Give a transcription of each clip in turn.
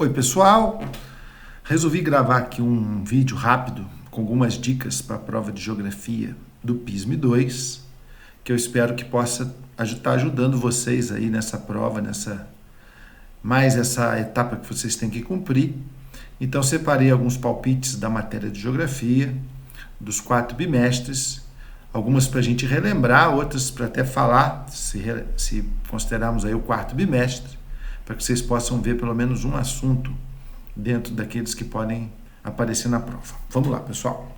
Oi pessoal, resolvi gravar aqui um vídeo rápido com algumas dicas para a prova de Geografia do PISM 2, que eu espero que possa estar ajudando vocês aí nessa prova, essa etapa que vocês têm que cumprir. Então separei alguns palpites da matéria de Geografia, dos 4 bimestres, algumas para a gente relembrar, outras para até falar, se considerarmos aí o 4º bimestre, para que vocês possam ver pelo menos um assunto dentro daqueles que podem aparecer na prova. Vamos lá, pessoal.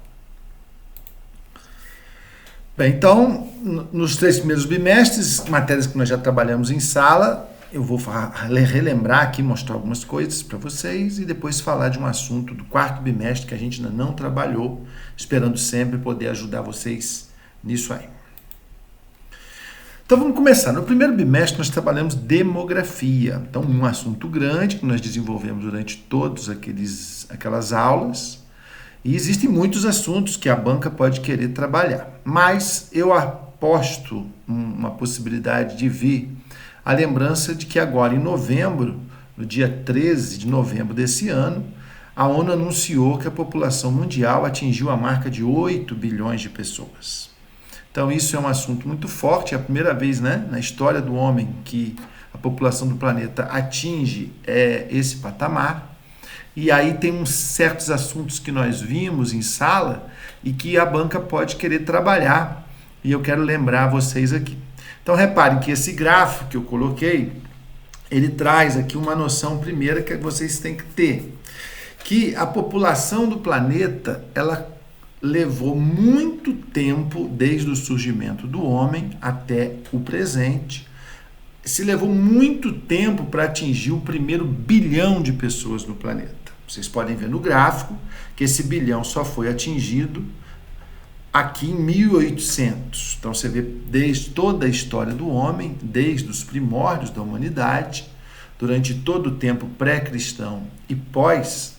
Bem, então, nos 3 primeiros bimestres, matérias que nós já trabalhamos em sala, eu vou relembrar aqui, mostrar algumas coisas para vocês e depois falar de um assunto do 4º bimestre que a gente ainda não trabalhou, esperando sempre poder ajudar vocês nisso aí. Então vamos começar. No primeiro bimestre nós trabalhamos demografia. Então um assunto grande que nós desenvolvemos durante todas aquelas aulas. E existem muitos assuntos que a banca pode querer trabalhar. Mas eu aposto uma possibilidade de vir a lembrança de que agora em novembro, no dia 13 de novembro desse ano, a ONU anunciou que a população mundial atingiu a marca de 8 bilhões de pessoas. Então isso é um assunto muito forte, é a primeira vez, na história do homem que a população do planeta atinge esse patamar. E aí tem uns certos assuntos que nós vimos em sala e que a banca pode querer trabalhar, e eu quero lembrar vocês aqui. Então reparem que esse gráfico que eu coloquei, ele traz aqui uma noção primeira que vocês têm que ter, que a população do planeta, ela levou muito tempo, desde o surgimento do homem até o presente, se levou muito tempo para atingir o primeiro bilhão de pessoas no planeta. Vocês podem ver no gráfico que esse bilhão só foi atingido aqui em 1800. Então você vê desde toda a história do homem, desde os primórdios da humanidade, durante todo o tempo pré-cristão e pós-Cristo,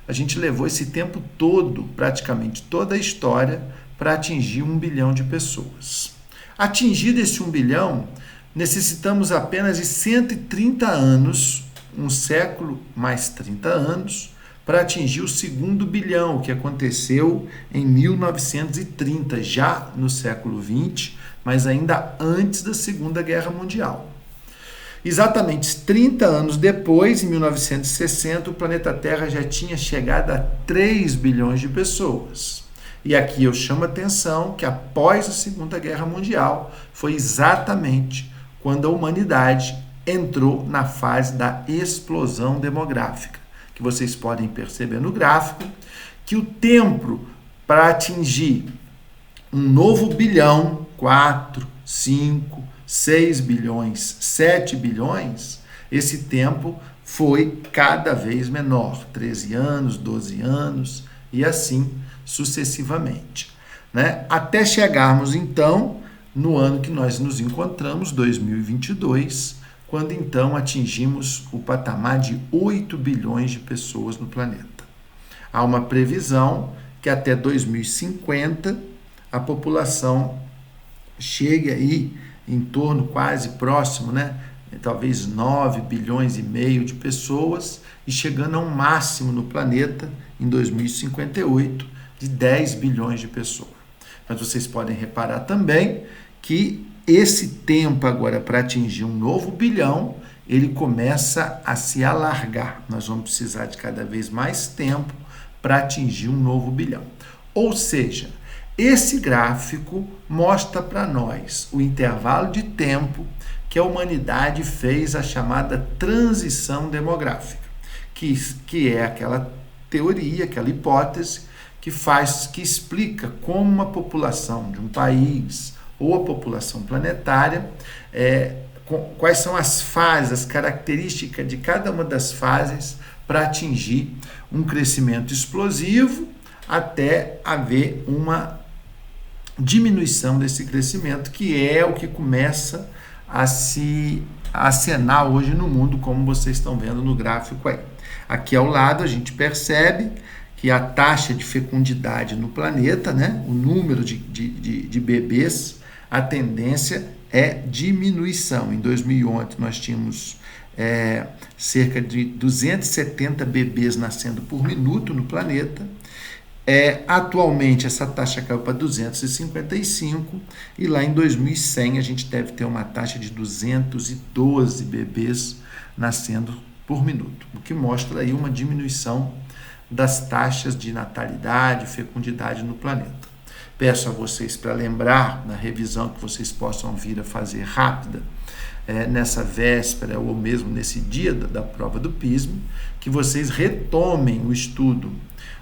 a gente levou esse tempo todo, praticamente toda a história, para atingir 1 bilhão de pessoas. Atingido esse 1 bilhão, necessitamos apenas de 130 anos, um século mais 30 anos, para atingir o 2º bilhão, que aconteceu em 1930, já no século XX, mas ainda antes da Segunda Guerra Mundial. Exatamente 30 anos depois, em 1960, o planeta Terra já tinha chegado a 3 bilhões de pessoas. E aqui eu chamo a atenção que após a Segunda Guerra Mundial, foi exatamente quando a humanidade entrou na fase da explosão demográfica, que vocês podem perceber no gráfico, que o tempo para atingir um novo bilhão, 4, 5, 6 bilhões, 7 bilhões, esse tempo foi cada vez menor, 13 anos, 12 anos e assim sucessivamente, Até chegarmos então no ano que nós nos encontramos, 2022, quando então atingimos o patamar de 8 bilhões de pessoas no planeta. Há uma previsão que até 2050 a população chegue aí em torno quase próximo, talvez 9 bilhões e meio de pessoas, e chegando a um máximo no planeta em 2058 de 10 bilhões de pessoas. Mas vocês podem reparar também que esse tempo agora para atingir um novo bilhão, ele começa a se alargar. Nós vamos precisar de cada vez mais tempo para atingir um novo bilhão. Ou seja, esse gráfico mostra para nós o intervalo de tempo que a humanidade fez a chamada transição demográfica, que é aquela teoria, aquela hipótese que explica como uma população de um país ou a população planetária, quais são as fases, as características de cada uma das fases para atingir um crescimento explosivo até haver uma diminuição desse crescimento, que é o que começa a se acenar hoje no mundo, como vocês estão vendo no gráfico aí. Aqui ao lado a gente percebe que a taxa de fecundidade no planeta, o número de bebês, a tendência é diminuição. Em 2008 nós tínhamos cerca de 270 bebês nascendo por minuto no planeta. Atualmente essa taxa caiu para 255 e lá em 2100 a gente deve ter uma taxa de 212 bebês nascendo por minuto, o que mostra aí uma diminuição das taxas de natalidade e fecundidade no planeta. Peço a vocês para lembrar, na revisão que vocês possam vir a fazer rápida, nessa véspera ou mesmo nesse dia da prova do PISM, que vocês retomem o estudo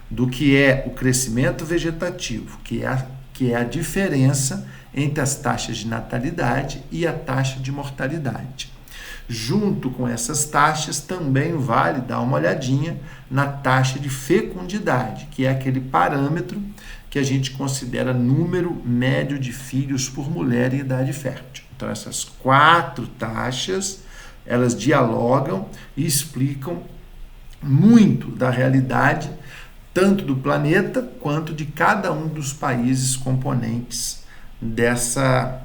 do que é o crescimento vegetativo, que é a diferença entre as taxas de natalidade e a taxa de mortalidade. Junto com essas taxas, também vale dar uma olhadinha na taxa de fecundidade, que é aquele parâmetro que a gente considera número médio de filhos por mulher em idade fértil. Então, essas 4 taxas, elas dialogam e explicam muito da realidade, tanto do planeta quanto de cada um dos países componentes dessa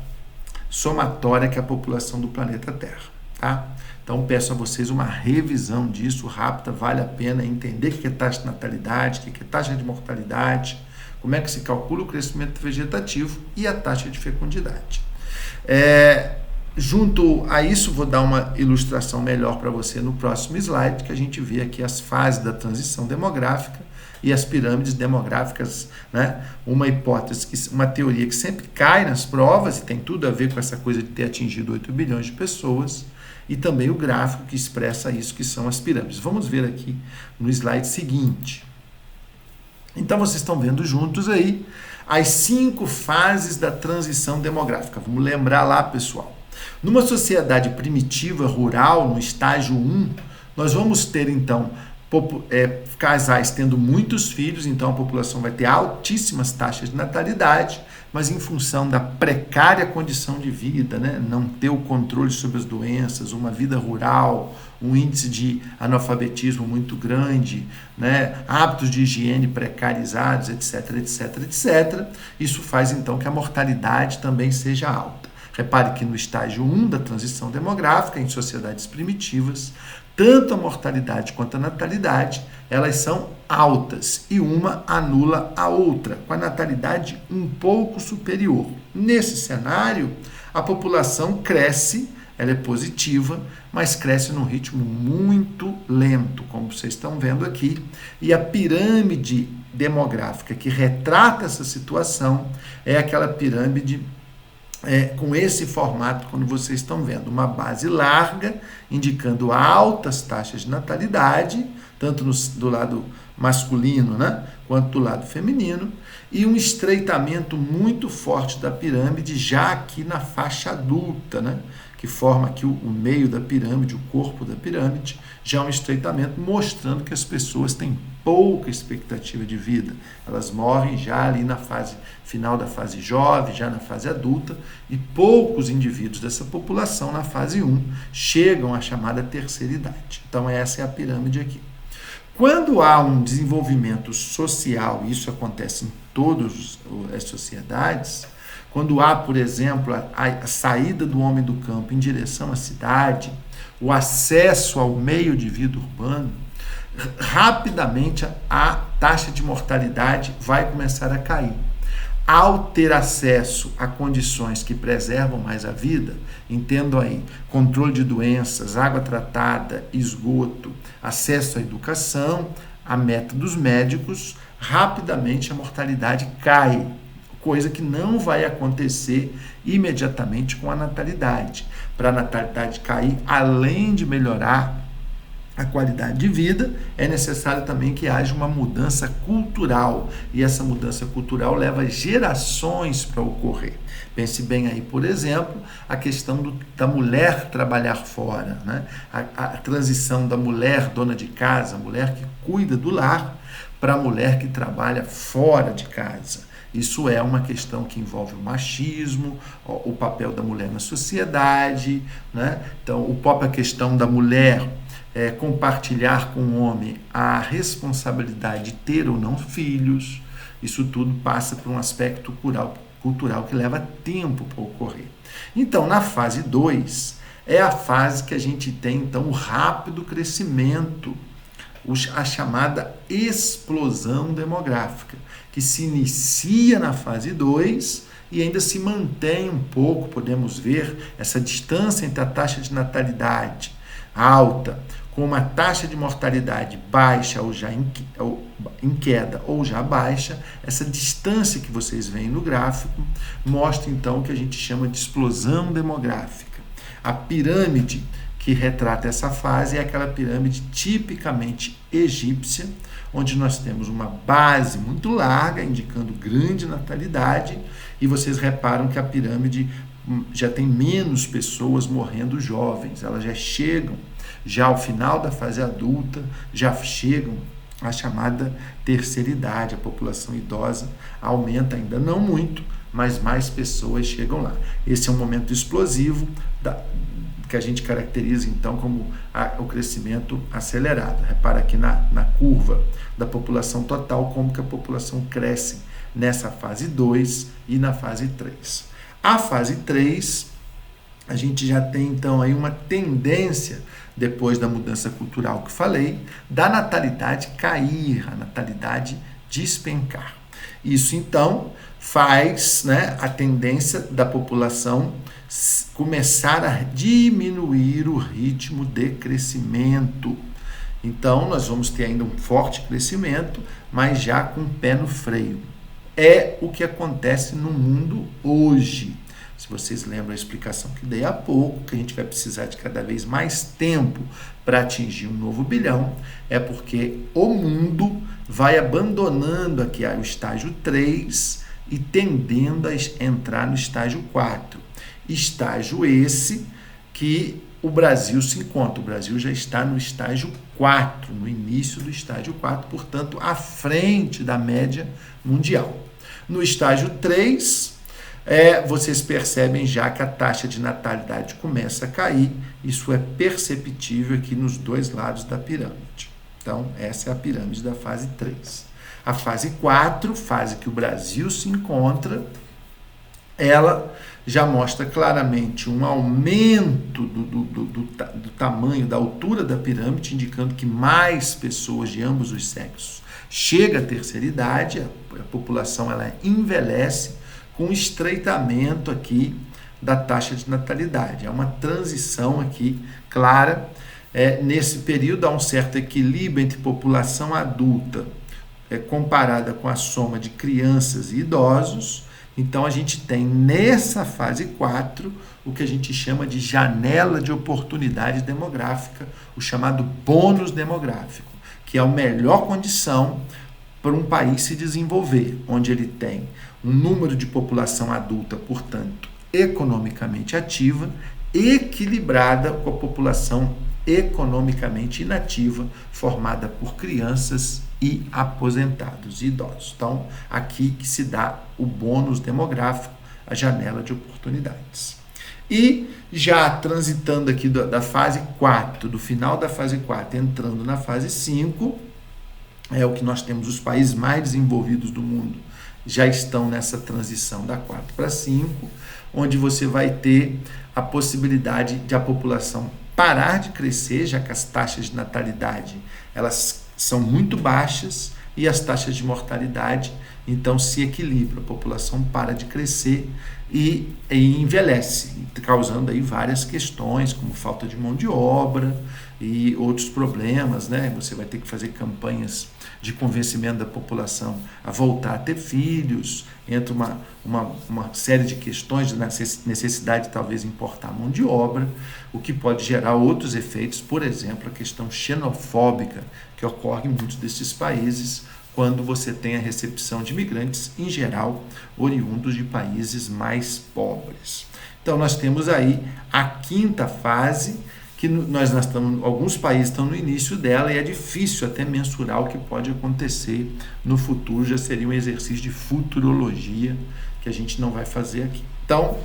somatória que é a população do planeta Terra. Tá? Então, peço a vocês uma revisão disso rápida, vale a pena entender o que é taxa de natalidade, o que é taxa de mortalidade, como é que se calcula o crescimento vegetativo e a taxa de fecundidade. Junto a isso, vou dar uma ilustração melhor para você no próximo slide, que a gente vê aqui as fases da transição demográfica e as pirâmides demográficas, né? Uma hipótese, uma teoria que sempre cai nas provas e tem tudo a ver com essa coisa de ter atingido 8 bilhões de pessoas, e também o gráfico que expressa isso, que são as pirâmides. Vamos ver aqui no slide seguinte. Então, vocês estão vendo juntos aí as 5 fases da transição demográfica. Vamos lembrar lá, pessoal. Numa sociedade primitiva, rural, no estágio 1, nós vamos ter, então, casais tendo muitos filhos, então a população vai ter altíssimas taxas de natalidade, mas em função da precária condição de vida, né, não ter o controle sobre as doenças, uma vida rural, um índice de analfabetismo muito grande, né, hábitos de higiene precarizados, etc, etc, etc, isso faz então que a mortalidade também seja alta. Repare que no estágio 1 da transição demográfica, em sociedades primitivas, tanto a mortalidade quanto a natalidade, elas são altas e uma anula a outra, com a natalidade um pouco superior. Nesse cenário, a população cresce, ela é positiva, mas cresce num ritmo muito lento, como vocês estão vendo aqui, e a pirâmide demográfica que retrata essa situação é aquela pirâmide com esse formato, quando vocês estão vendo, uma base larga, indicando altas taxas de natalidade, tanto do lado masculino, né, quanto do lado feminino, e um estreitamento muito forte da pirâmide já aqui na faixa adulta, né, que forma aqui o meio da pirâmide, o corpo da pirâmide, já um estreitamento mostrando que as pessoas têm pouca expectativa de vida. Elas morrem já ali na fase final da fase jovem, já na fase adulta, e poucos indivíduos dessa população na fase 1 chegam à chamada terceira idade. Então essa é a pirâmide aqui. Quando há um desenvolvimento social, isso acontece em todas as sociedades, quando há, por exemplo, a saída do homem do campo em direção à cidade, o acesso ao meio de vida urbano, rapidamente a taxa de mortalidade vai começar a cair. Ao ter acesso a condições que preservam mais a vida, entendo aí, controle de doenças, água tratada, esgoto, acesso à educação, a métodos médicos, rapidamente a mortalidade cai, coisa que não vai acontecer imediatamente com a natalidade. Para a natalidade cair, além de melhorar a qualidade de vida, é necessário também que haja uma mudança cultural, e essa mudança cultural leva gerações para ocorrer. Pense bem aí, por exemplo, a questão da mulher trabalhar fora, né? A transição da mulher dona de casa, a mulher que cuida do lar, para a mulher que trabalha fora de casa. Isso é uma questão que envolve o machismo, o papel da mulher na sociedade, né? Então, a própria questão da mulher compartilhar com o homem a responsabilidade de ter ou não filhos, isso tudo passa por um aspecto cultural que leva tempo para ocorrer. Então, na fase 2, é a fase que a gente tem, então, o rápido crescimento, a chamada explosão demográfica, que se inicia na fase 2 e ainda se mantém um pouco, podemos ver essa distância entre a taxa de natalidade alta, com uma taxa de mortalidade baixa ou já em queda ou já baixa. Essa distância que vocês veem no gráfico mostra então o que a gente chama de explosão demográfica. A pirâmide que retrata essa fase é aquela pirâmide tipicamente egípcia, onde nós temos uma base muito larga, indicando grande natalidade, e vocês reparam que a pirâmide já tem menos pessoas morrendo jovens, elas já chegam, já ao final da fase adulta, já chegam à chamada terceira idade, a população idosa aumenta ainda não muito, mas mais pessoas chegam lá. Esse é um momento explosivo que a gente caracteriza então como o crescimento acelerado. Repara aqui na curva da população total, como que a população cresce nessa fase 2 e na fase 3. A fase 3, a gente já tem então aí uma tendência, depois da mudança cultural que falei, da natalidade cair, a natalidade despencar. Isso então faz, né, a tendência da população começar a diminuir o ritmo de crescimento. Então nós vamos ter ainda um forte crescimento, mas já com o pé no freio. É o que acontece no mundo hoje. Se vocês lembram a explicação que dei há pouco, que a gente vai precisar de cada vez mais tempo para atingir um novo bilhão, é porque o mundo vai abandonando aqui o estágio 3 e tendendo a entrar no estágio 4. Estágio esse que o Brasil se encontra. O Brasil já está no estágio 4, no início do estágio 4, portanto, à frente da média mundial. No estágio 3, vocês percebem já que a taxa de natalidade começa a cair. Isso é perceptível aqui nos dois lados da pirâmide. Então, essa é a pirâmide da fase 3. A fase 4, fase que o Brasil se encontra, ela já mostra claramente um aumento do tamanho, da altura da pirâmide, indicando que mais pessoas de ambos os sexos chegam à terceira idade, a população ela envelhece, com estreitamento aqui da taxa de natalidade. É uma transição aqui clara. Nesse período há um certo equilíbrio entre população adulta comparada com a soma de crianças e idosos. Então a gente tem nessa fase 4 o que a gente chama de janela de oportunidade demográfica, o chamado bônus demográfico, que é a melhor condição para um país se desenvolver, onde ele tem um número de população adulta, portanto, economicamente ativa, equilibrada com a população economicamente inativa, formada por crianças e aposentados e idosos. Então, aqui que se dá o bônus demográfico, a janela de oportunidades. E já transitando aqui da fase 4, do final da fase 4, entrando na fase 5, é o que nós temos, os países mais desenvolvidos do mundo já estão nessa transição da 4 para 5, onde você vai ter a possibilidade de a população parar de crescer, já que as taxas de natalidade elas são muito baixas e as taxas de mortalidade então se equilibram, a população para de crescer e envelhece, causando aí várias questões, como falta de mão de obra e outros problemas, né? Você vai ter que fazer campanhas de convencimento da população a voltar a ter filhos, entra uma série de questões de necessidade de talvez importar mão de obra, o que pode gerar outros efeitos, por exemplo, a questão xenofóbica que ocorre em muitos desses países, quando você tem a recepção de imigrantes, em geral, oriundos de países mais pobres. Então, nós temos aí a quinta fase, que nós estamos, alguns países estão no início dela e é difícil até mensurar o que pode acontecer no futuro, já seria um exercício de futurologia que a gente não vai fazer aqui. Então,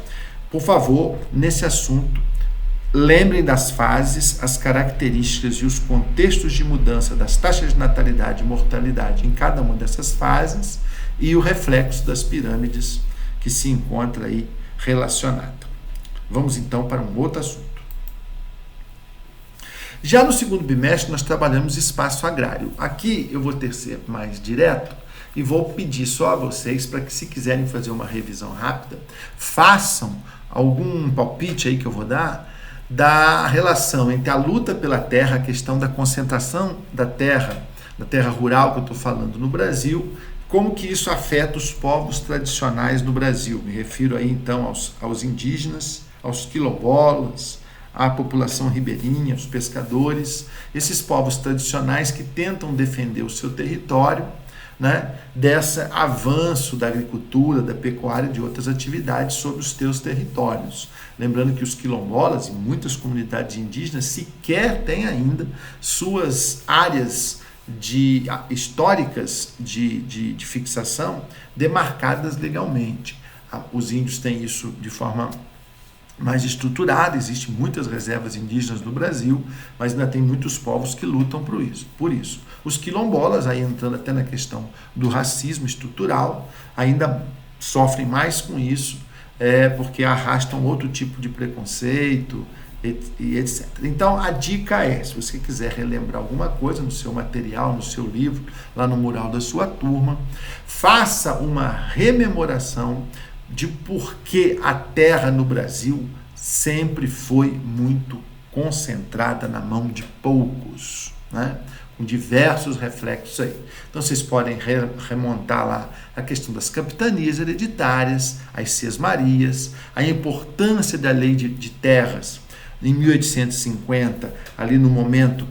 por favor, nesse assunto, lembrem das fases, as características e os contextos de mudança das taxas de natalidade e mortalidade em cada uma dessas fases e o reflexo das pirâmides que se encontra aí relacionado. Vamos então para um outro assunto. Já no segundo bimestre, nós trabalhamos espaço agrário. Aqui eu vou ter que ser mais direto e vou pedir só a vocês para que, se quiserem fazer uma revisão rápida, façam algum palpite aí que eu vou dar da relação entre a luta pela terra, a questão da concentração da terra rural que eu estou falando no Brasil, como que isso afeta os povos tradicionais no Brasil. Me refiro aí então aos indígenas, aos quilombolas, à população ribeirinha, aos pescadores, esses povos tradicionais que tentam defender o seu território, né, desse avanço da agricultura, da pecuária e de outras atividades sobre os teus territórios. Lembrando que os quilombolas e muitas comunidades indígenas sequer têm ainda suas áreas históricas de fixação demarcadas legalmente. Os índios têm isso de forma mais estruturada, existem muitas reservas indígenas no Brasil, mas ainda tem muitos povos que lutam por isso. Os quilombolas, aí entrando até na questão do racismo estrutural, ainda sofrem mais com isso, porque arrastam outro tipo de preconceito, e etc. Então, a dica é, se você quiser relembrar alguma coisa no seu material, no seu livro, lá no mural da sua turma, faça uma rememoração de por que a terra no Brasil sempre foi muito concentrada na mão de poucos, né? Com diversos reflexos aí. Então, vocês podem remontar lá a questão das capitanias hereditárias, as sesmarias, a importância da lei de terras, em 1850, ali no momento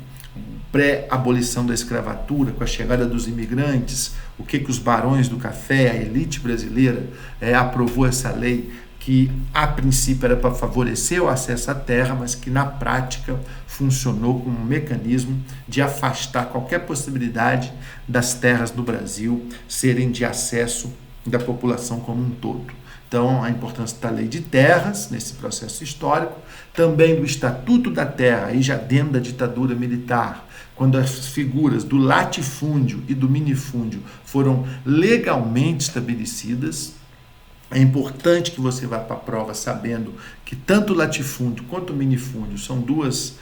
pré-abolição da escravatura, com a chegada dos imigrantes, o que os barões do café, a elite brasileira, aprovou essa lei que a princípio era para favorecer o acesso à terra, mas que na prática funcionou como um mecanismo de afastar qualquer possibilidade das terras no Brasil serem de acesso da população como um todo. Então, a importância da lei de terras nesse processo histórico, também do Estatuto da Terra, aí já dentro da ditadura militar, quando as figuras do latifúndio e do minifúndio foram legalmente estabelecidas. É importante que você vá para a prova sabendo que tanto o latifúndio quanto o minifúndio são duas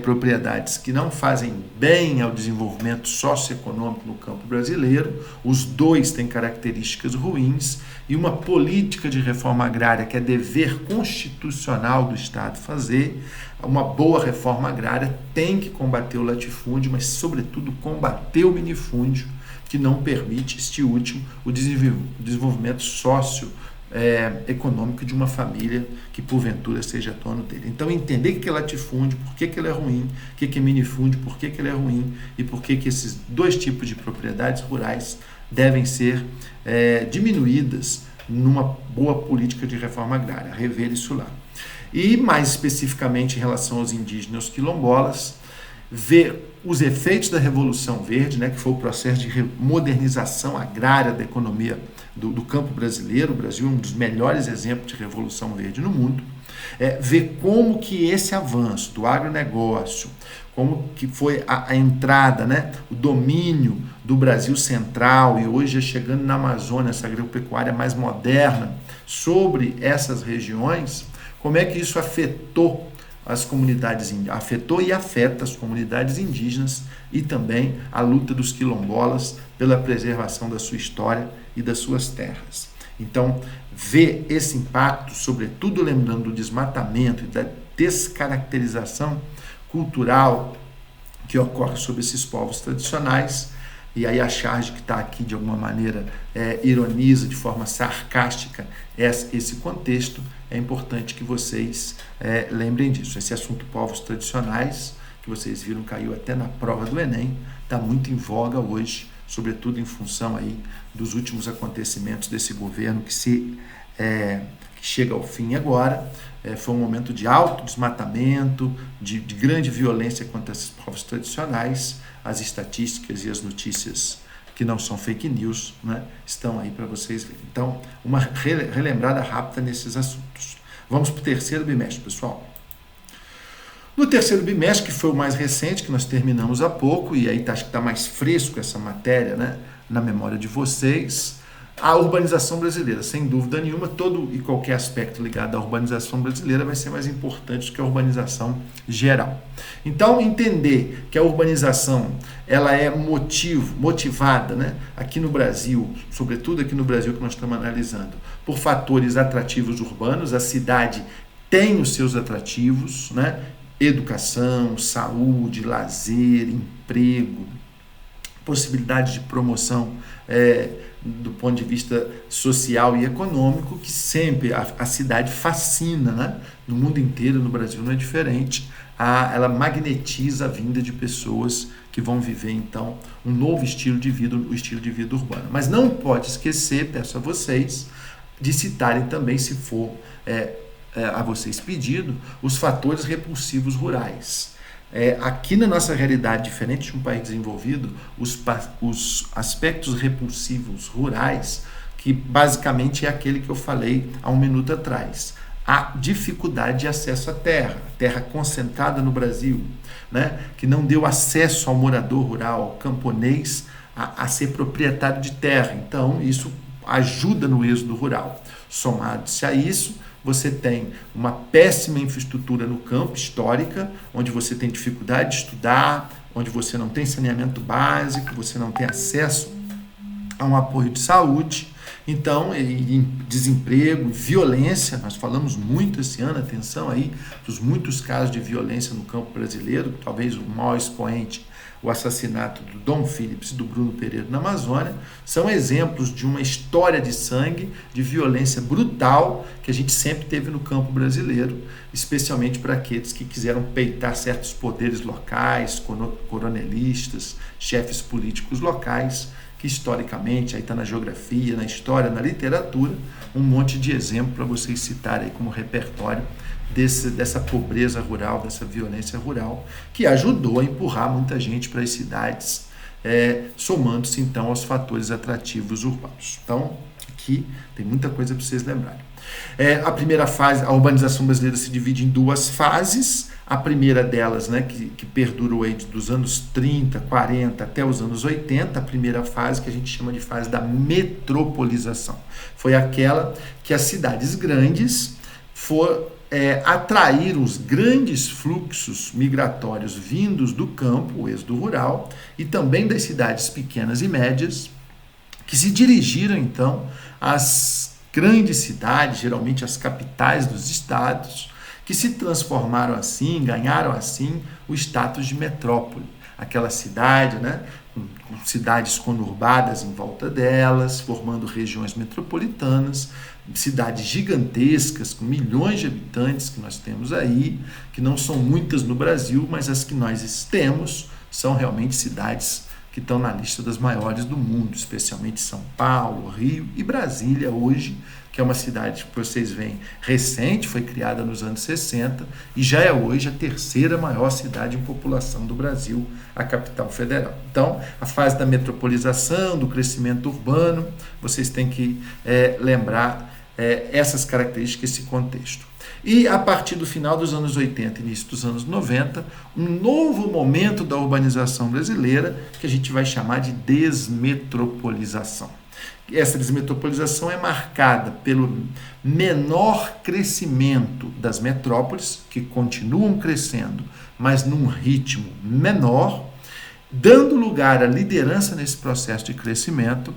propriedades que não fazem bem ao desenvolvimento socioeconômico no campo brasileiro. Os dois têm características ruins e uma política de reforma agrária que é dever constitucional do Estado fazer. Uma boa reforma agrária tem que combater o latifúndio, mas sobretudo combater o minifúndio, que não permite, este último, o desenvolvimento econômico de uma família que porventura seja dono dele. Então, entender o que é latifúndio, por que ele é ruim, o que é minifúndio, por que ele é ruim e por que esses dois tipos de propriedades rurais devem ser diminuídas numa boa política de reforma agrária. Rever isso lá. E, mais especificamente, em relação aos indígenas e aos quilombolas, ver os efeitos da Revolução Verde, né, que foi o processo de modernização agrária da economia do campo brasileiro. O Brasil é um dos melhores exemplos de Revolução Verde no mundo. Ver como que esse avanço do agronegócio, como que foi a entrada, né, o domínio do Brasil central e hoje chegando na Amazônia, essa agropecuária mais moderna, sobre essas regiões, como é que isso afetou as comunidades, afetou e afeta as comunidades indígenas e também a luta dos quilombolas pela preservação da sua história e das suas terras. Então, ver esse impacto, sobretudo lembrando do desmatamento e da descaracterização cultural que ocorre sobre esses povos tradicionais, e aí a charge que está aqui de alguma maneira ironiza de forma sarcástica esse contexto. É importante que vocês lembrem disso. Esse assunto povos tradicionais, que vocês viram caiu até na prova do Enem, está muito em voga hoje, sobretudo em função aí dos últimos acontecimentos desse governo que chega ao fim agora. Foi um momento de alto desmatamento, de grande violência contra esses povos tradicionais. As estatísticas e as notícias que não são fake news, né, estão aí para vocês verem. Então, uma relembrada rápida nesses assuntos. Vamos para o terceiro bimestre, pessoal. No terceiro bimestre, que foi o mais recente, que nós terminamos há pouco, e aí acho que está mais fresco essa matéria, né, na memória de vocês, a urbanização brasileira, sem dúvida nenhuma, todo e qualquer aspecto ligado à urbanização brasileira vai ser mais importante do que a urbanização geral. Então, entender que a urbanização ela é motivada, né, aqui no Brasil, sobretudo aqui no Brasil que nós estamos analisando, por fatores atrativos urbanos. A cidade tem os seus atrativos, né, educação, saúde, lazer, emprego, possibilidade de promoção do ponto de vista social e econômico, que sempre a cidade fascina, né? No mundo inteiro, no Brasil não é diferente. Ela magnetiza a vinda de pessoas que vão viver, então, um novo estilo de vida, o estilo de vida urbano. Mas não pode esquecer, peço a vocês, de citarem também, se for a vocês pedido, os fatores repulsivos rurais. Aqui na nossa realidade, diferente de um país desenvolvido, os aspectos repulsivos rurais, que basicamente é aquele que eu falei há um minuto atrás, a dificuldade de acesso à terra concentrada no Brasil, né, que não deu acesso ao morador rural, ao camponês, a ser proprietário de terra. Então, isso ajuda no êxodo rural. Somado-se a isso, você tem uma péssima infraestrutura no campo, histórica, onde você tem dificuldade de estudar, onde você não tem saneamento básico, você não tem acesso a um apoio de saúde. Então, desemprego, violência, nós falamos muito esse ano, atenção aí, dos muitos casos de violência no campo brasileiro, talvez o maior expoente, o assassinato do Dom Phillips e do Bruno Pereira na Amazônia, são exemplos de uma história de sangue, de violência brutal que a gente sempre teve no campo brasileiro, especialmente para aqueles que quiseram peitar certos poderes locais, coronelistas, chefes políticos locais, que historicamente, aí está na geografia, na história, na literatura, um monte de exemplo para vocês citarem aí como repertório dessa pobreza rural, dessa violência rural, que ajudou a empurrar muita gente para as cidades, somando-se então aos fatores atrativos urbanos. Então, aqui tem muita coisa para vocês lembrarem. A primeira fase, a urbanização brasileira se divide em duas fases. A primeira delas, né, que perdurou aí dos anos 30, 40 até os anos 80, a primeira fase que a gente chama de fase da metropolização. Foi aquela que as cidades grandes atraíram os grandes fluxos migratórios vindos do campo, o êxodo rural, e também das cidades pequenas e médias, que se dirigiram então às grandes cidades, geralmente as capitais dos estados, que se transformaram assim, ganharam assim o status de metrópole. Aquela cidade, né, com cidades conurbadas em volta delas, formando regiões metropolitanas, cidades gigantescas, com milhões de habitantes que nós temos aí, que não são muitas no Brasil, mas as que nós temos são realmente cidades que estão na lista das maiores do mundo, especialmente São Paulo, Rio e Brasília hoje, que é uma cidade que vocês veem recente, foi criada nos anos 60 e já é hoje a terceira maior cidade em população do Brasil, a capital federal. Então, a fase da metropolização, do crescimento urbano, vocês têm que lembrar essas características, esse contexto. E a partir do final dos anos 80 e início dos anos 90, um novo momento da urbanização brasileira que a gente vai chamar de desmetropolização. Essa desmetropolização é marcada pelo menor crescimento das metrópoles, que continuam crescendo, mas num ritmo menor, dando lugar à liderança nesse processo de crescimento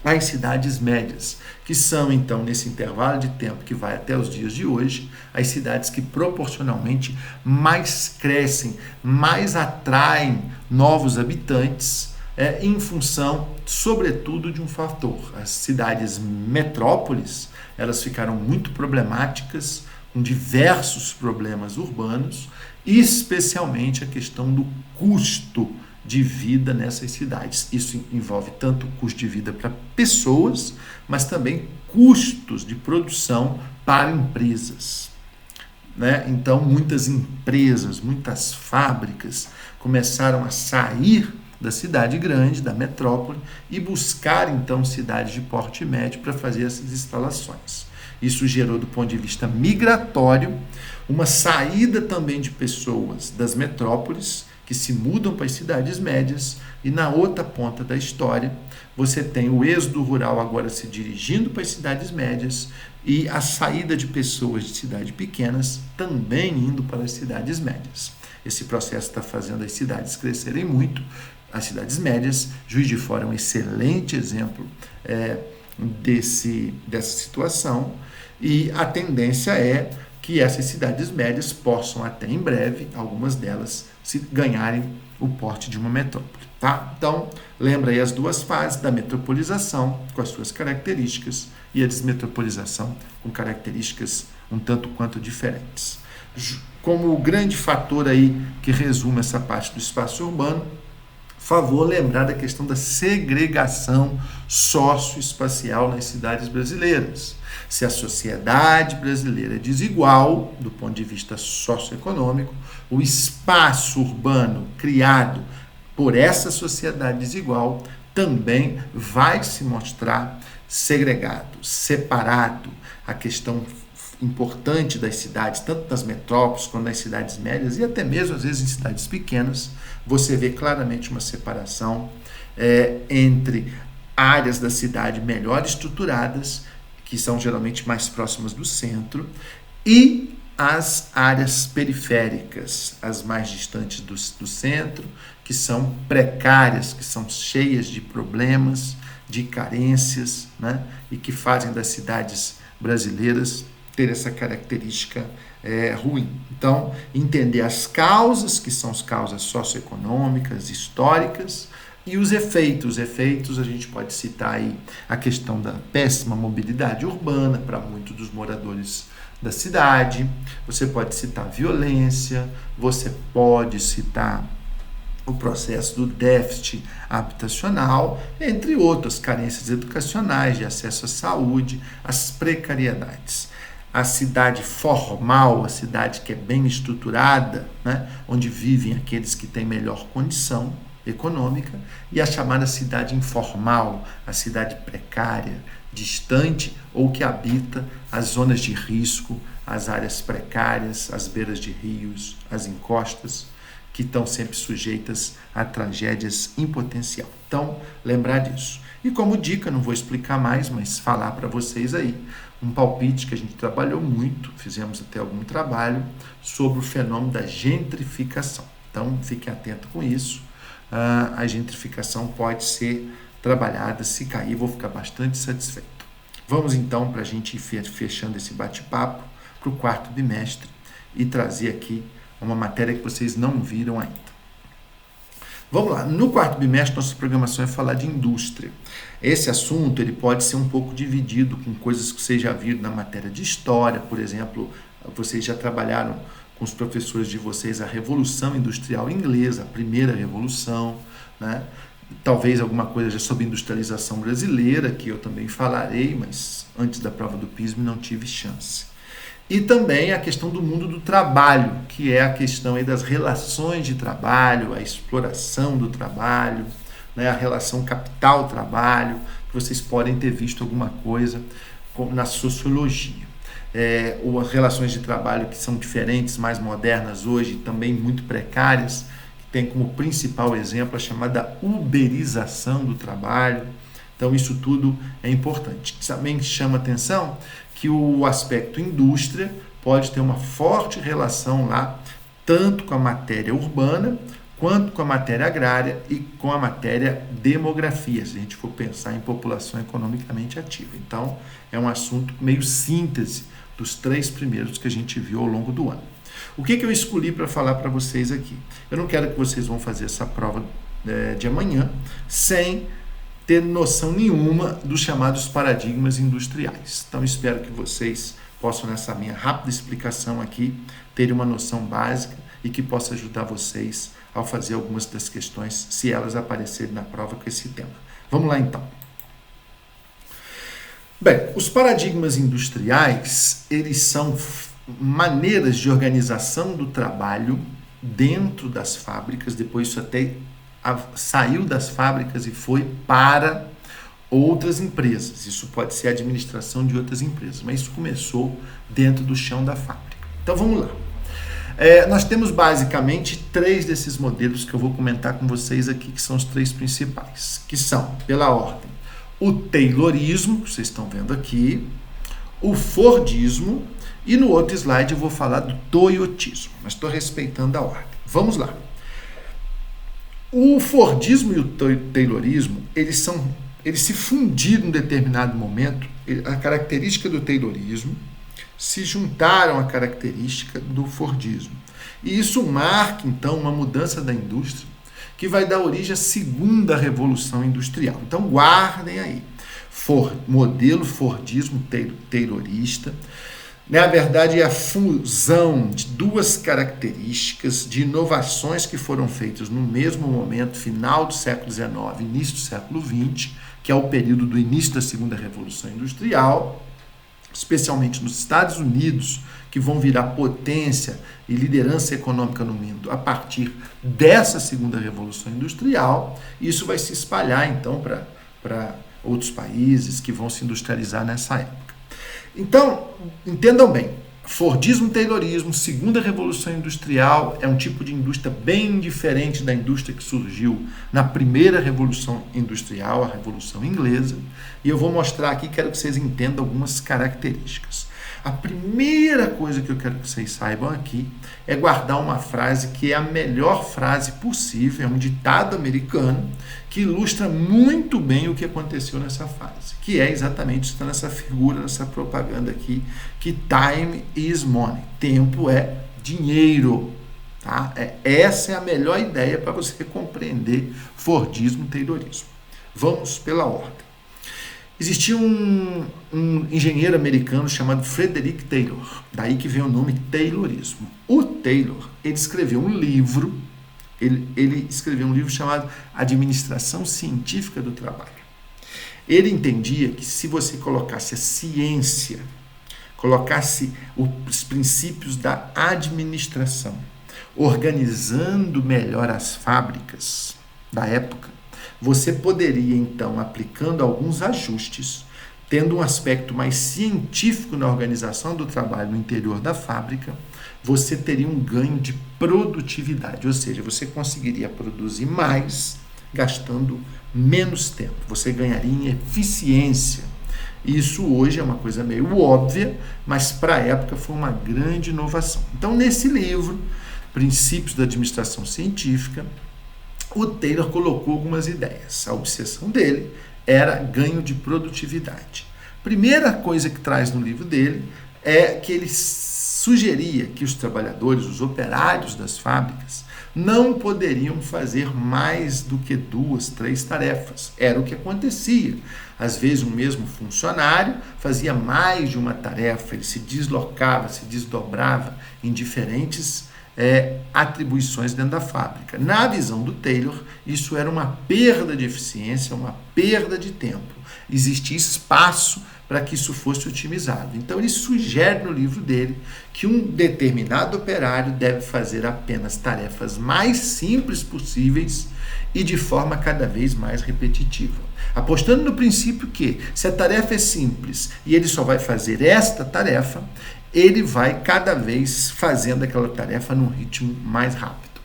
às cidades médias, que são, então, nesse intervalo de tempo que vai até os dias de hoje, as cidades que proporcionalmente mais crescem, mais atraem novos habitantes, em função, sobretudo, de um fator. As cidades metrópoles, elas ficaram muito problemáticas, com diversos problemas urbanos, especialmente a questão do custo de vida nessas cidades. Isso envolve tanto o custo de vida para pessoas, mas também custos de produção para empresas, né? Então, muitas empresas, muitas fábricas começaram a sair da cidade grande, da metrópole, e buscar, então, cidades de porte médio para fazer essas instalações. Isso gerou, do ponto de vista migratório, uma saída também de pessoas das metrópoles, que se mudam para as cidades médias, e na outra ponta da história você tem o êxodo rural agora se dirigindo para as cidades médias e a saída de pessoas de cidades pequenas também indo para as cidades médias. Esse processo está fazendo as cidades crescerem muito, as cidades médias. Juiz de Fora é um excelente exemplo dessa situação, e a tendência é que essas cidades médias possam até em breve, algumas delas, se ganharem o porte de uma metrópole. Tá? Então, lembra aí as duas fases da metropolização com as suas características e a desmetropolização com características um tanto quanto diferentes. Como o grande fator aí que resume essa parte do espaço urbano, favor lembrar da questão da segregação socioespacial nas cidades brasileiras. Se a sociedade brasileira é desigual do ponto de vista socioeconômico, o espaço urbano criado por essa sociedade desigual também vai se mostrar segregado, separado. A questão importante das cidades, tanto nas metrópoles quanto nas cidades médias e até mesmo às vezes em cidades pequenas, você vê claramente uma separação entre áreas da cidade melhor estruturadas, que são geralmente mais próximas do centro, e as áreas periféricas, as mais distantes do centro, que são precárias, que são cheias de problemas, de carências, né? E que fazem das cidades brasileiras ter essa característica ruim. Então, entender as causas, que são as causas socioeconômicas, históricas, e os efeitos. Os efeitos, a gente pode citar aí a questão da péssima mobilidade urbana para muitos dos moradores da cidade, você pode citar violência, você pode citar o processo do déficit habitacional, entre outras carências educacionais, de acesso à saúde, as precariedades. A cidade formal, a cidade que é bem estruturada, né, onde vivem aqueles que têm melhor condição econômica, e a chamada cidade informal, a cidade precária, distante ou que habita as zonas de risco, as áreas precárias, as beiras de rios, as encostas, que estão sempre sujeitas a tragédias em potencial. Então, lembrar disso. E como dica, não vou explicar mais, mas falar para vocês aí, um palpite que a gente trabalhou muito, fizemos até algum trabalho, sobre o fenômeno da gentrificação. Então, fiquem atentos com isso. A gentrificação pode ser trabalhada, se cair, vou ficar bastante satisfeito. Vamos então, para a gente ir fechando esse bate-papo, para o quarto bimestre e trazer aqui uma matéria que vocês não viram ainda. Vamos lá, no quarto bimestre nossa programação é falar de indústria. Esse assunto ele pode ser um pouco dividido com coisas que vocês já viram na matéria de história, por exemplo, vocês já trabalharam com os professores de vocês a Revolução Industrial Inglesa, a primeira revolução, né? Talvez alguma coisa já sobre industrialização brasileira, que eu também falarei, mas antes da prova do PISM não tive chance. E também a questão do mundo do trabalho, que é a questão aí das relações de trabalho, a exploração do trabalho, né, a relação capital-trabalho, que vocês podem ter visto alguma coisa na sociologia. Ou as relações de trabalho que são diferentes, mais modernas hoje, também muito precárias, que tem como principal exemplo a chamada uberização do trabalho. Então isso tudo é importante. Também chama atenção que o aspecto indústria pode ter uma forte relação lá, tanto com a matéria urbana, quanto com a matéria agrária e com a matéria demografia, se a gente for pensar em população economicamente ativa. Então, é um assunto meio síntese dos três primeiros que a gente viu ao longo do ano. O que eu escolhi para falar para vocês aqui? Eu não quero que vocês vão fazer essa prova de amanhã sem ter noção nenhuma dos chamados paradigmas industriais. Então, espero que vocês possam, nessa minha rápida explicação aqui, terem uma noção básica e que possa ajudar vocês ao fazer algumas das questões, se elas aparecerem na prova com esse tema. Vamos lá, então. Bem, os paradigmas industriais, eles são maneiras de organização do trabalho dentro das fábricas, depois isso até saiu das fábricas e foi para outras empresas. Isso pode ser a administração de outras empresas, mas isso começou dentro do chão da fábrica. Então vamos lá. Nós temos basicamente 3 desses modelos que eu vou comentar com vocês aqui, que são os 3 principais, que são, pela ordem, o Taylorismo, que vocês estão vendo aqui, o Fordismo, e no outro slide eu vou falar do Toyotismo, mas estou respeitando a ordem. Vamos lá. O Fordismo e o Taylorismo, eles se fundiram em determinado momento. A característica do Taylorismo se juntaram à característica do Fordismo. E isso marca, então, uma mudança da indústria que vai dar origem à segunda revolução industrial. Então, guardem aí. Modelo Fordismo Taylorista. Na verdade, é a fusão de 2 características de inovações que foram feitas no mesmo momento, final do século XIX, início do século XX, que é o período do início da segunda revolução industrial, especialmente nos Estados Unidos, que vão virar potência e liderança econômica no mundo a partir dessa segunda revolução industrial. Isso vai se espalhar, então, para outros países que vão se industrializar nessa época. Então, entendam bem, Fordismo, Taylorismo, segunda revolução industrial é um tipo de indústria bem diferente da indústria que surgiu na primeira revolução industrial, a Revolução Inglesa, e eu vou mostrar aqui, quero que vocês entendam algumas características. A primeira coisa que eu quero que vocês saibam aqui é guardar uma frase que é a melhor frase possível, é um ditado americano que ilustra muito bem o que aconteceu nessa fase, que é exatamente está nessa figura, nessa propaganda aqui, que time is money, tempo é dinheiro. Tá? Essa é a melhor ideia para você compreender Fordismo e Taylorismo. Vamos pela ordem. Existia um engenheiro americano chamado Frederick Taylor, daí que vem o nome Taylorismo. O Taylor, ele escreveu um livro, chamado Administração Científica do Trabalho. Ele entendia que se você colocasse a ciência, colocasse os princípios da administração, organizando melhor as fábricas da época, você poderia, então, aplicando alguns ajustes, tendo um aspecto mais científico na organização do trabalho no interior da fábrica, você teria um ganho de produtividade, ou seja, você conseguiria produzir mais gastando menos tempo, você ganharia em eficiência. Isso hoje é uma coisa meio óbvia, mas para a época foi uma grande inovação. Então, nesse livro, Princípios da Administração Científica, o Taylor colocou algumas ideias. A obsessão dele era ganho de produtividade. Primeira coisa que traz no livro dele é que ele sugeria que os trabalhadores, os operários das fábricas, não poderiam fazer mais do que 2, 3 tarefas. Era o que acontecia. Às vezes, um mesmo funcionário fazia mais de uma tarefa, ele se deslocava, se desdobrava em diferentes atribuições dentro da fábrica. Na visão do Taylor, isso era uma perda de eficiência, uma perda de tempo. Existia espaço para que isso fosse otimizado. Então, ele sugere no livro dele que um determinado operário deve fazer apenas tarefas mais simples possíveis e de forma cada vez mais repetitiva. Apostando no princípio que, se a tarefa é simples e ele só vai fazer esta tarefa, ele vai cada vez fazendo aquela tarefa num ritmo mais rápido.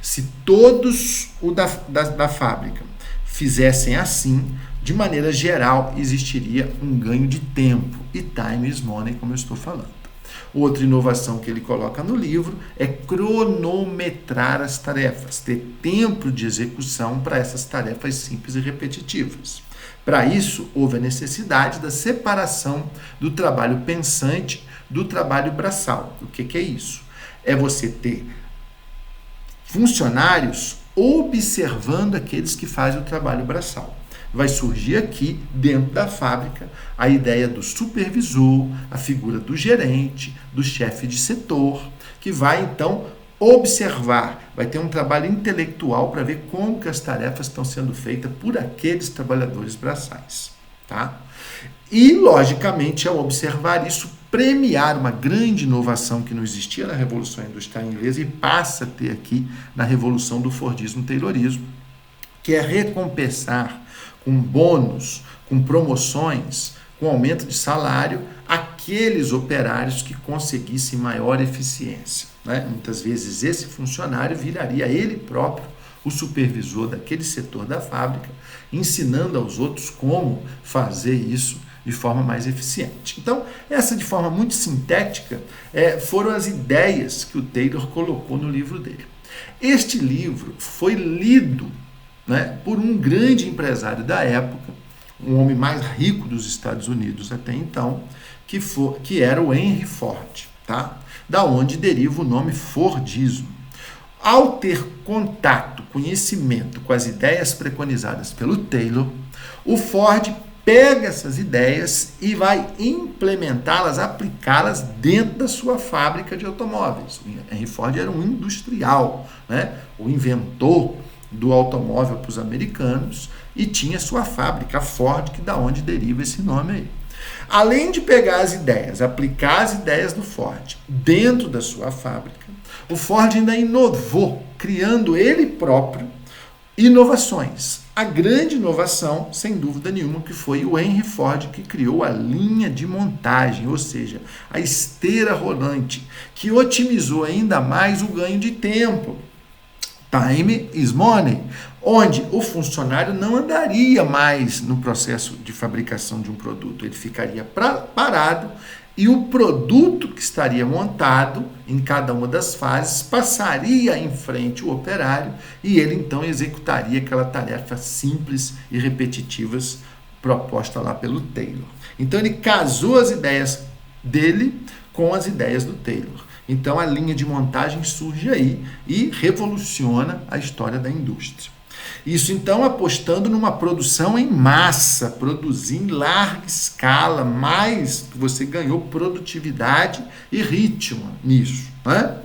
Se todos da fábrica fizessem assim, de maneira geral, existiria um ganho de tempo. E time is money, como eu estou falando. Outra inovação que ele coloca no livro é cronometrar as tarefas, ter tempo de execução para essas tarefas simples e repetitivas. Para isso, houve a necessidade da separação do trabalho pensante do trabalho braçal. O que é isso? É você ter funcionários observando aqueles que fazem o trabalho braçal. Vai surgir aqui, dentro da fábrica, a ideia do supervisor, a figura do gerente, do chefe de setor, que vai, então, observar, vai ter um trabalho intelectual para ver como que as tarefas estão sendo feitas por aqueles trabalhadores braçais. Tá? E, logicamente, ao observar isso, premiar uma grande inovação que não existia na Revolução Industrial Inglesa e passa a ter aqui na Revolução do Fordismo e Taylorismo, que é recompensar com bônus, com promoções, com aumento de salário, aqueles operários que conseguissem maior eficiência, né? Muitas vezes esse funcionário viraria ele próprio o supervisor daquele setor da fábrica, ensinando aos outros como fazer isso de forma mais eficiente. Então, essa de forma muito sintética foram as ideias que o Taylor colocou no livro dele. Este livro foi lido, né, por um grande empresário da época, um homem mais rico dos Estados Unidos até então, que era o Henry Ford, tá? Da onde deriva o nome Fordismo. Ao ter contato, conhecimento com as ideias preconizadas pelo Taylor, o Ford pega essas ideias e vai implementá-las, aplicá-las dentro da sua fábrica de automóveis. O Henry Ford era um industrial, né? O inventor do automóvel para os americanos, e tinha sua fábrica, a Ford, que da onde deriva esse nome aí. Além de pegar as ideias, aplicar as ideias do Ford dentro da sua fábrica, o Ford ainda inovou, criando ele próprio inovações. A grande inovação, sem dúvida nenhuma, que foi o Henry Ford que criou a linha de montagem, ou seja, a esteira rolante, que otimizou ainda mais o ganho de tempo. Time is money, onde o funcionário não andaria mais no processo de fabricação de um produto, ele ficaria parado e o produto que estaria montado em cada uma das fases passaria em frente o operário e ele então executaria aquela tarefa simples e repetitivas proposta lá pelo Taylor. Então ele casou as ideias dele com as ideias do Taylor. Então a linha de montagem surge aí e revoluciona a história da indústria. Isso então apostando numa produção em massa, produzir em larga escala, mais você ganhou produtividade e ritmo nisso, né?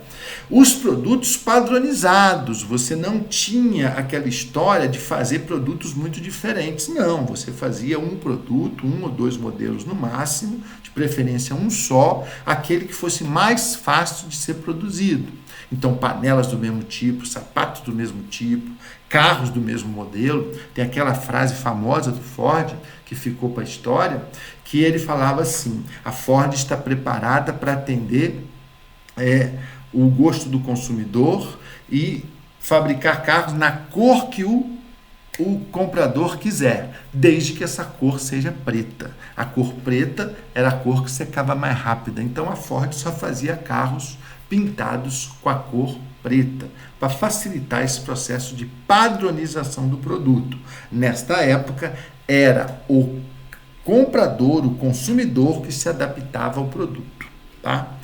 Os produtos padronizados, você não tinha aquela história de fazer produtos muito diferentes, não, você fazia um produto, um ou dois modelos no máximo, de preferência um só, aquele que fosse mais fácil de ser produzido. Então, panelas do mesmo tipo, sapatos do mesmo tipo, carros do mesmo modelo. Tem aquela frase famosa do Ford, que ficou para a história, que ele falava assim: a Ford está preparada para atender o gosto do consumidor e fabricar carros na cor que o comprador quiser, desde que essa cor seja preta. A cor preta era a cor que secava mais rápida, então a Ford só fazia carros pintados com a cor preta, para facilitar esse processo de padronização do produto. Nesta época, era o comprador, o consumidor que se adaptava ao produto, tá?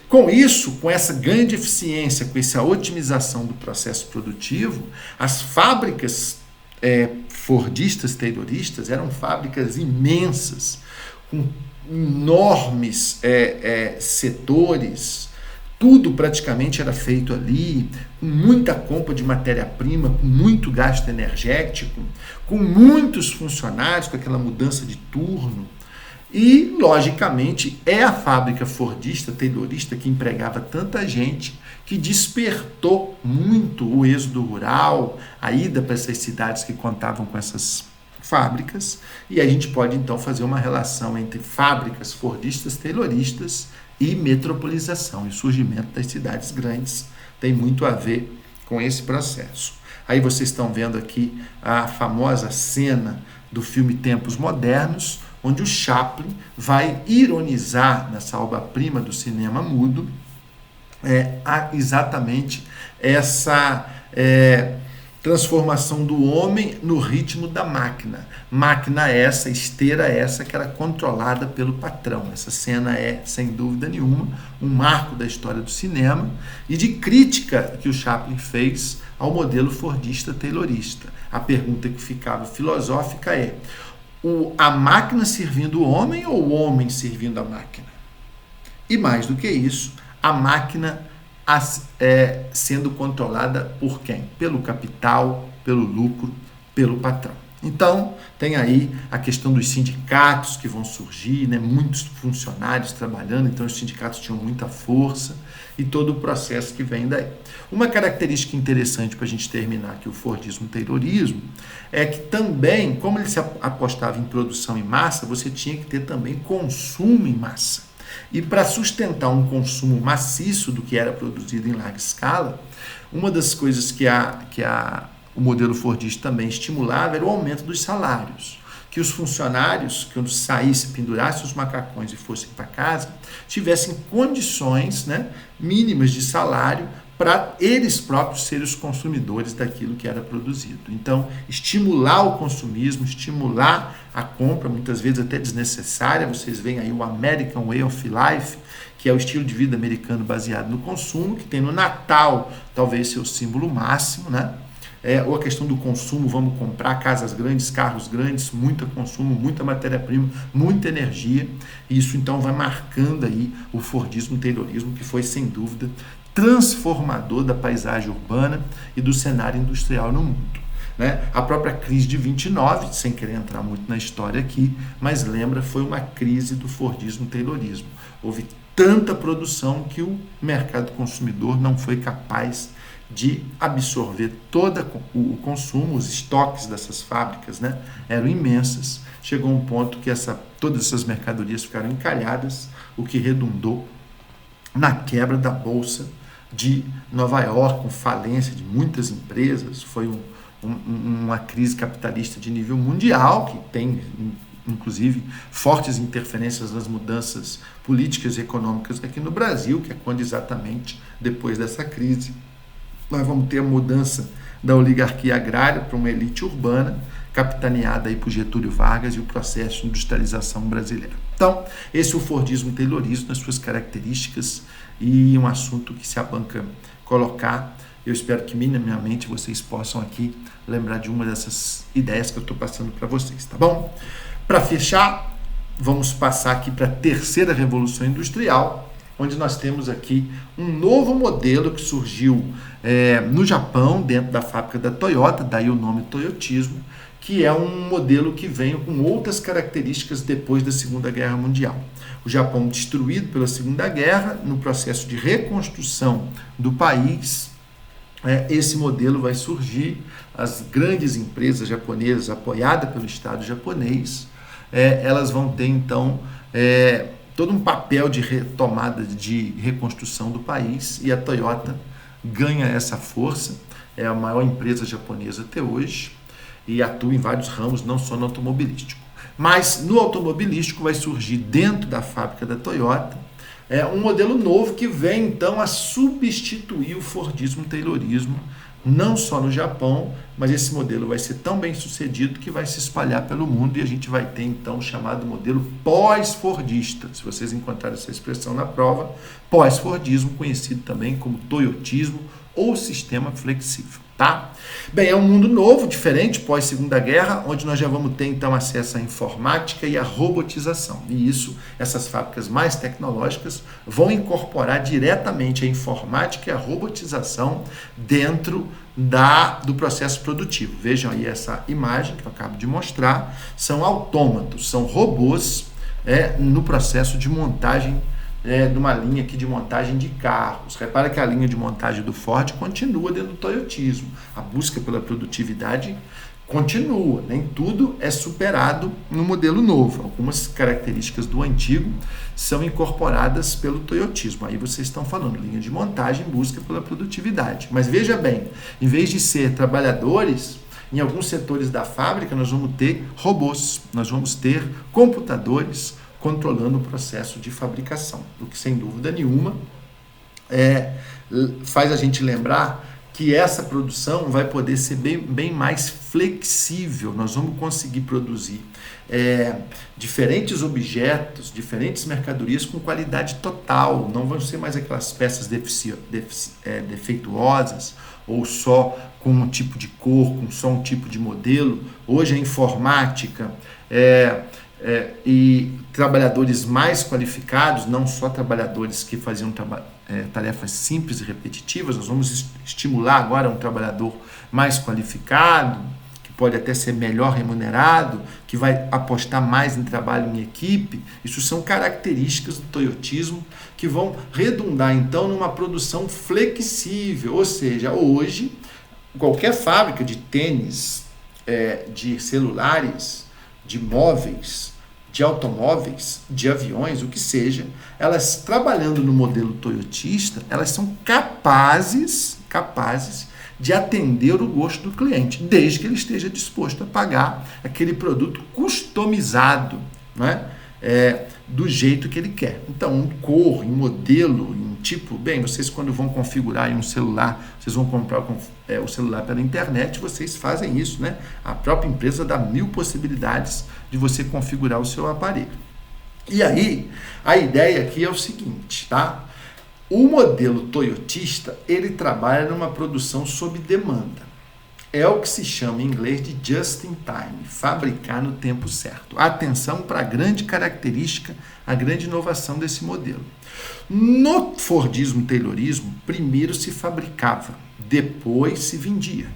Com isso, com essa grande eficiência, com essa otimização do processo produtivo, as fábricas fordistas, tayloristas, eram fábricas imensas, com enormes setores, tudo praticamente era feito ali, com muita compra de matéria-prima, com muito gasto energético, com muitos funcionários, com aquela mudança de turno. E, logicamente, é a fábrica fordista, taylorista, que empregava tanta gente, que despertou muito o êxodo rural, a ida para essas cidades que contavam com essas fábricas. E a gente pode, então, fazer uma relação entre fábricas fordistas, tayloristas e metropolização. E o surgimento das cidades grandes tem muito a ver com esse processo. Aí vocês estão vendo aqui a famosa cena do filme Tempos Modernos, onde o Chaplin vai ironizar nessa obra-prima do cinema mudo exatamente essa transformação do homem no ritmo da máquina. Máquina essa, esteira essa, que era controlada pelo patrão. Essa cena é, sem dúvida nenhuma, um marco da história do cinema e de crítica que o Chaplin fez ao modelo fordista-taylorista. A pergunta que ficava filosófica é: a máquina servindo o homem ou o homem servindo a máquina? E mais do que isso, a máquina sendo controlada por quem? Pelo capital, pelo lucro, pelo patrão. Então, tem aí a questão dos sindicatos que vão surgir, né? Muitos funcionários trabalhando, então os sindicatos tinham muita força e todo o processo que vem daí. Uma característica interessante para a gente terminar aqui o Fordismo Taylorismo é que também, como ele se apostava em produção em massa, você tinha que ter também consumo em massa. E para sustentar um consumo maciço do que era produzido em larga escala, uma das coisas que o modelo fordista também estimulava era o aumento dos salários. Que os funcionários, quando saíssem, pendurassem os macacões e fossem para casa, tivessem condições, né, mínimas de salário para eles próprios serem os consumidores daquilo que era produzido. Então, estimular o consumismo, estimular a compra, muitas vezes até desnecessária. Vocês veem aí o American Way of Life, que é o estilo de vida americano baseado no consumo, que tem no Natal talvez seu símbolo máximo, né? Ou a questão do consumo, vamos comprar casas grandes, carros grandes, muito consumo, muita matéria-prima, muita energia. E isso então vai marcando aí o Fordismo Taylorismo, que foi sem dúvida transformador da paisagem urbana e do cenário industrial no mundo. Né? A própria crise de 29, sem querer entrar muito na história aqui, mas lembra, foi uma crise do Fordismo Taylorismo. Houve tanta produção que o mercado consumidor não foi capaz de absorver todo o consumo, os estoques dessas fábricas, né, eram imensas. Chegou um ponto que todas essas mercadorias ficaram encalhadas, o que redundou na quebra da Bolsa de Nova York, com falência de muitas empresas. Foi uma crise capitalista de nível mundial, que tem, inclusive, fortes interferências nas mudanças políticas e econômicas aqui no Brasil, que é quando exatamente depois dessa crise nós vamos ter a mudança da oligarquia agrária para uma elite urbana, capitaneada aí por Getúlio Vargas e o processo de industrialização brasileira. Então, esse é o Fordismo Taylorismo nas suas características e um assunto que se abanca colocar. Eu espero que minimamente vocês possam aqui lembrar de uma dessas ideias que eu estou passando para vocês, tá bom? Para fechar, vamos passar aqui para a terceira revolução industrial, onde nós temos aqui um novo modelo que surgiu no Japão, dentro da fábrica da Toyota, daí o nome Toyotismo, que é um modelo que vem com outras características depois da Segunda Guerra Mundial. O Japão destruído pela Segunda Guerra, no processo de reconstrução do país, esse modelo vai surgir, as grandes empresas japonesas apoiadas pelo Estado japonês, elas vão ter então todo um papel de retomada, de reconstrução do país, e a Toyota ganha essa força, é a maior empresa japonesa até hoje, e atua em vários ramos, não só no automobilístico. Mas no automobilístico vai surgir dentro da fábrica da Toyota um modelo novo que vem então a substituir o Fordismo Taylorismo, não só no Japão, mas esse modelo vai ser tão bem sucedido que vai se espalhar pelo mundo, e a gente vai ter então o chamado modelo pós-fordista. Se vocês encontrarem essa expressão na prova, pós-fordismo, conhecido também como toyotismo ou sistema flexível, tá? Bem, é um mundo novo, diferente, pós-Segunda Guerra, onde nós já vamos ter então acesso à informática e à robotização. E isso, essas fábricas mais tecnológicas vão incorporar diretamente a informática e a robotização dentro do processo produtivo. Vejam aí essa imagem que eu acabo de mostrar, são autômatos, são robôs no processo de montagem de uma linha aqui de montagem de carros. Repara que a linha de montagem do Ford continua dentro do toyotismo. A busca pela produtividade continua. Nem tudo é superado no modelo novo. Algumas características do antigo são incorporadas pelo toyotismo. Aí vocês estão falando, linha de montagem, busca pela produtividade. Mas veja bem, em vez de ser trabalhadores, em alguns setores da fábrica nós vamos ter robôs, nós vamos ter computadores controlando o processo de fabricação, o que sem dúvida nenhuma faz a gente lembrar que essa produção vai poder ser bem mais flexível. Nós vamos conseguir produzir diferentes objetos, diferentes mercadorias com qualidade total, não vão ser mais aquelas peças defeituosas ou só com um tipo de cor, com só um tipo de modelo. Hoje a informática e trabalhadores mais qualificados, não só trabalhadores que faziam tarefas simples e repetitivas, nós vamos estimular agora um trabalhador mais qualificado, que pode até ser melhor remunerado, que vai apostar mais em trabalho em equipe. Isso são características do toyotismo que vão redundar, então, numa produção flexível. Ou seja, hoje, qualquer fábrica de tênis, de celulares, de móveis, de automóveis, de aviões, o que seja, elas trabalhando no modelo toyotista, elas são capazes de atender o gosto do cliente, desde que ele esteja disposto a pagar aquele produto customizado, né? Do jeito que ele quer. Então, um cor, um modelo, um tipo, bem, vocês quando vão configurar em um celular, vocês vão comprar o celular pela internet, vocês fazem isso, né? A própria empresa dá 1000 possibilidades de você configurar o seu aparelho. E aí, a ideia aqui é o seguinte, tá? O modelo toyotista, ele trabalha numa produção sob demanda. É o que se chama em inglês de just in time, fabricar no tempo certo. Atenção para a grande característica, a grande inovação desse modelo. No Fordismo, Taylorismo, primeiro se fabricava, depois se vendia.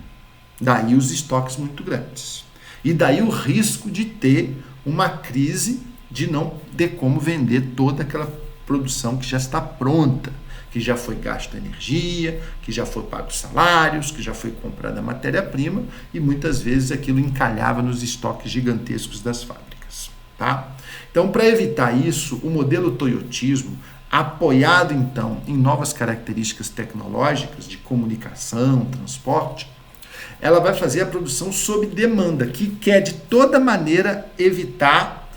Daí os estoques muito grandes. E daí o risco de ter uma crise de não ter como vender toda aquela produção que já está pronta, que já foi gasta energia, que já foi pago salários, que já foi comprada matéria-prima e muitas vezes aquilo encalhava nos estoques gigantescos das fábricas, tá? Então, para evitar isso, o modelo toyotismo, apoiado então em novas características tecnológicas de comunicação, transporte, ela vai fazer a produção sob demanda, que quer de toda maneira evitar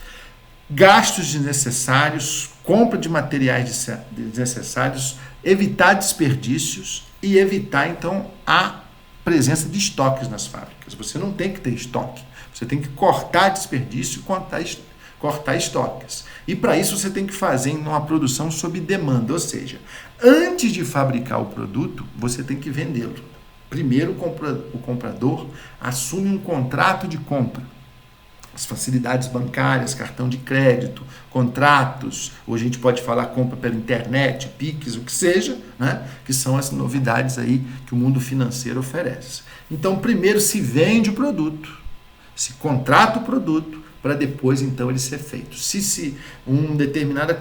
gastos desnecessários, compra de materiais desnecessários, evitar desperdícios e evitar, então, a presença de estoques nas fábricas. Você não tem que ter estoque, você tem que cortar desperdício e cortar estoques. E para isso você tem que fazer uma produção sob demanda, ou seja, antes de fabricar o produto, você tem que vendê-lo. Primeiro, o comprador assume um contrato de compra. As facilidades bancárias, cartão de crédito, contratos, hoje a gente pode falar compra pela internet, Pix, o que seja, né? Que são as novidades aí que o mundo financeiro oferece. Então, primeiro se vende o produto, se contrata o produto, para depois, então, ele ser feito. Se um determinado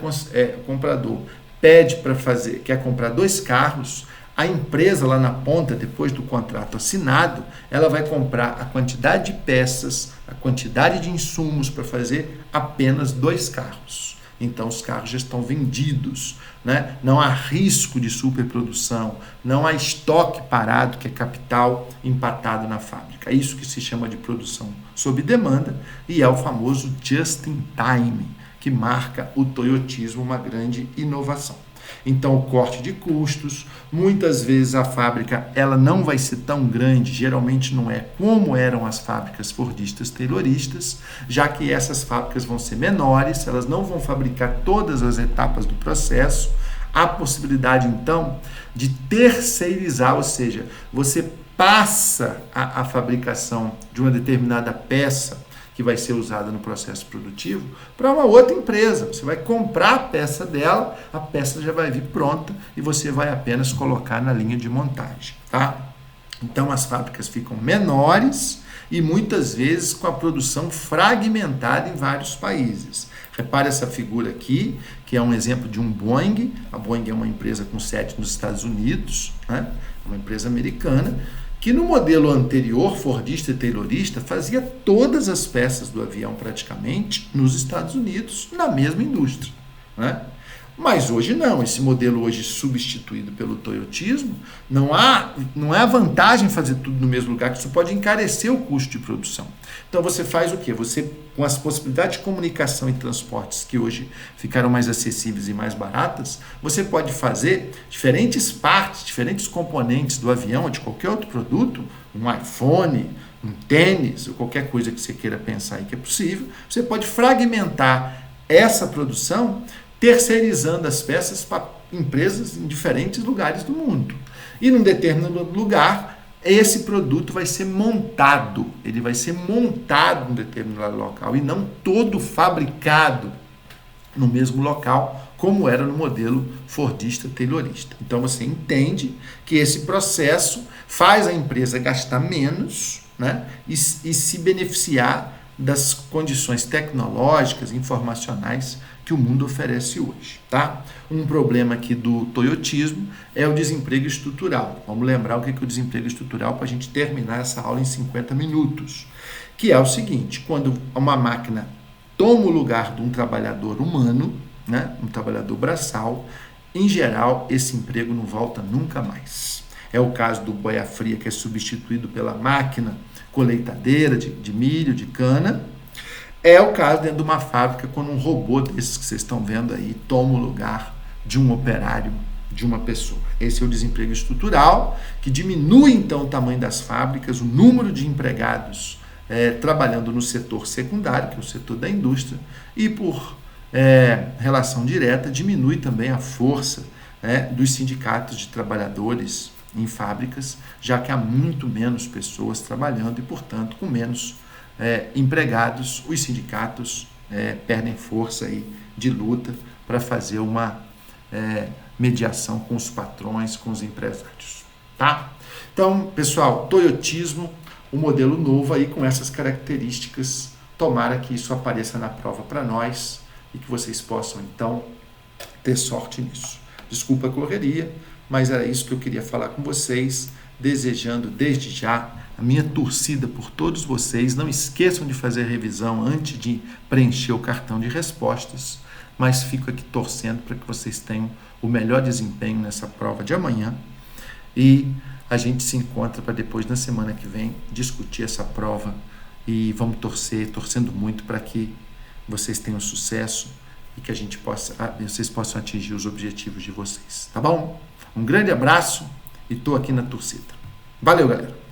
comprador pede para fazer, quer comprar 2 carros, a empresa lá na ponta, depois do contrato assinado, ela vai comprar a quantidade de peças, a quantidade de insumos para fazer apenas 2 carros. Então, os carros já estão vendidos, né? Não há risco de superprodução, não há estoque parado, que é capital empatado na fábrica. É isso que se chama de produção sob demanda e é o famoso just in time, que marca o toyotismo, uma grande inovação. Então, o corte de custos, muitas vezes a fábrica ela não vai ser tão grande, geralmente não é como eram as fábricas fordistas, tayloristas, já que essas fábricas vão ser menores, elas não vão fabricar todas as etapas do processo. Há possibilidade, então, de terceirizar, ou seja, você passa a fabricação de uma determinada peça que vai ser usada no processo produtivo, para uma outra empresa. Você vai comprar a peça dela, a peça já vai vir pronta e você vai apenas colocar na linha de montagem, tá? Então as fábricas ficam menores e muitas vezes com a produção fragmentada em vários países. Repare essa figura aqui, que é um exemplo de um Boeing. A Boeing é uma empresa com sede nos Estados Unidos, né? Uma empresa americana, que no modelo anterior, fordista e taylorista, fazia todas as peças do avião praticamente nos Estados Unidos, na mesma indústria, né? Mas hoje não, esse modelo hoje substituído pelo toyotismo, não é a vantagem fazer tudo no mesmo lugar, que isso pode encarecer o custo de produção. Então você faz o quê? Você, com as possibilidades de comunicação e transportes que hoje ficaram mais acessíveis e mais baratas, você pode fazer diferentes partes, diferentes componentes do avião ou de qualquer outro produto, um iPhone, um tênis, ou qualquer coisa que você queira pensar aí que é possível, você pode fragmentar essa produção terceirizando as peças para empresas em diferentes lugares do mundo. E num determinado lugar, esse produto vai ser montado. Ele vai ser montado em um determinado local e não todo fabricado no mesmo local, como era no modelo fordista-taylorista. Então você entende que esse processo faz a empresa gastar menos, né? E se beneficiar das condições tecnológicas, informacionais que o mundo oferece hoje, tá? Um problema aqui do toyotismo é o desemprego estrutural. Vamos lembrar o que é o desemprego estrutural para a gente terminar essa aula em 50 minutos. Que é o seguinte, quando uma máquina toma o lugar de um trabalhador humano, né, um trabalhador braçal, em geral, esse emprego não volta nunca mais. É o caso do boia fria, que é substituído pela máquina colheitadeira de milho, de cana. É o caso dentro de uma fábrica, quando um robô desses que vocês estão vendo aí toma o lugar de um operário, de uma pessoa. Esse é o desemprego estrutural, que diminui então o tamanho das fábricas, o número de empregados trabalhando no setor secundário, que é o setor da indústria, e por relação direta diminui também a força dos sindicatos de trabalhadores em fábricas, já que há muito menos pessoas trabalhando e, portanto, com menos empregados, os sindicatos perdem força aí de luta para fazer uma mediação com os patrões, com os empresários, tá? Então, pessoal, toyotismo, um modelo novo aí com essas características. Tomara que isso apareça na prova para nós e que vocês possam, então, ter sorte nisso. Desculpa a correria, mas era isso que eu queria falar com vocês, desejando desde já a minha torcida por todos vocês. Não esqueçam de fazer a revisão antes de preencher o cartão de respostas, mas fico aqui torcendo para que vocês tenham o melhor desempenho nessa prova de amanhã e a gente se encontra para depois, na semana que vem, discutir essa prova e vamos torcendo muito para que vocês tenham sucesso e que vocês possam atingir os objetivos de vocês, tá bom? Um grande abraço e estou aqui na torcida. Valeu, galera!